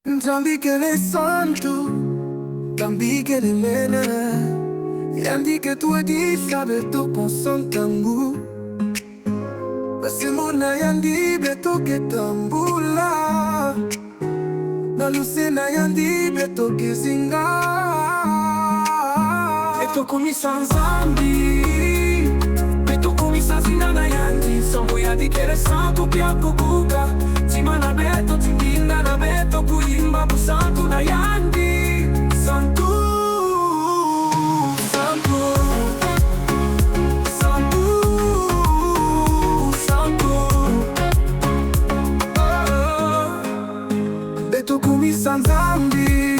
Nzambikele santu, tambikele lene. Yandike tuadi sabe to konsantangu. Basimona yandi beto ketambula. Nalusena yandi beto kezinga. Beto kumisa nzambi, beto kumisa zinana yandi. Somo yandikele santu pia kukuka. Timana beto tindinga na beto kuimba busantu na yandi. Santu, santu, santu, santu. Beto kumisa nzambi,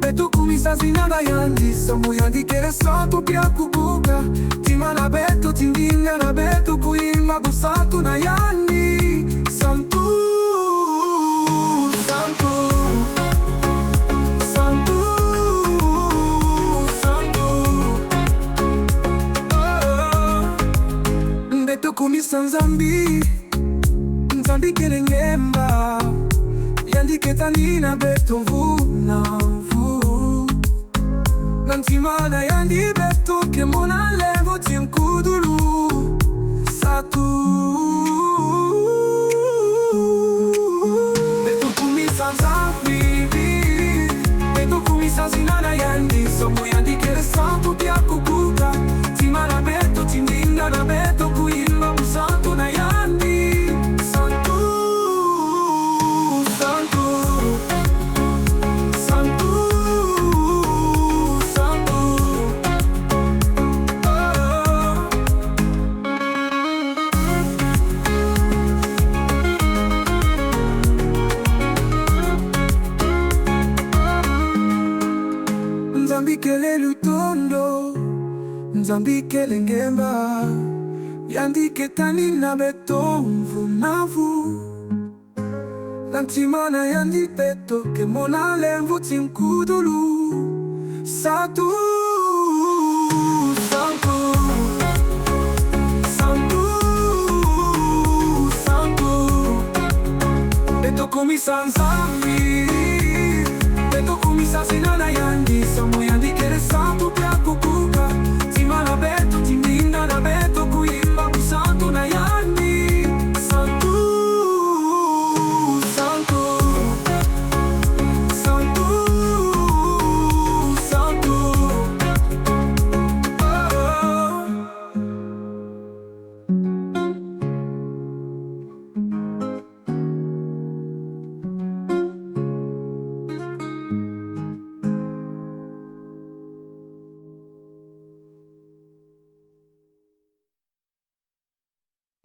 beto kumisa zinana yandi. Somo yandikele santu pia kukuka. Timana beto tindinga na beto kuimba busantu na yandi. Santu, santu, santu, santu. Beto kumisa nzambi, nzambikele ngemba. Yandike tanina beto mvuna mvu. Nantimana yandi beto kemona levo tinkudulu. Satu, beto kumisa zinana yandi. Somo yandikele santu pia kukuka. Timana beto tindinga na beto kuimba busantu na yandi. Santu, santu, santu, santu. Nzambikele lutondo, nzambikele ngemba. Yandike tanina beto mvunavu. Nantimana yandi beto kemona lemvu tinkudulu. Satu, santu, santu, santu. Beto kumisa nzambi, beto kumisa zinana yandi. Somo yandi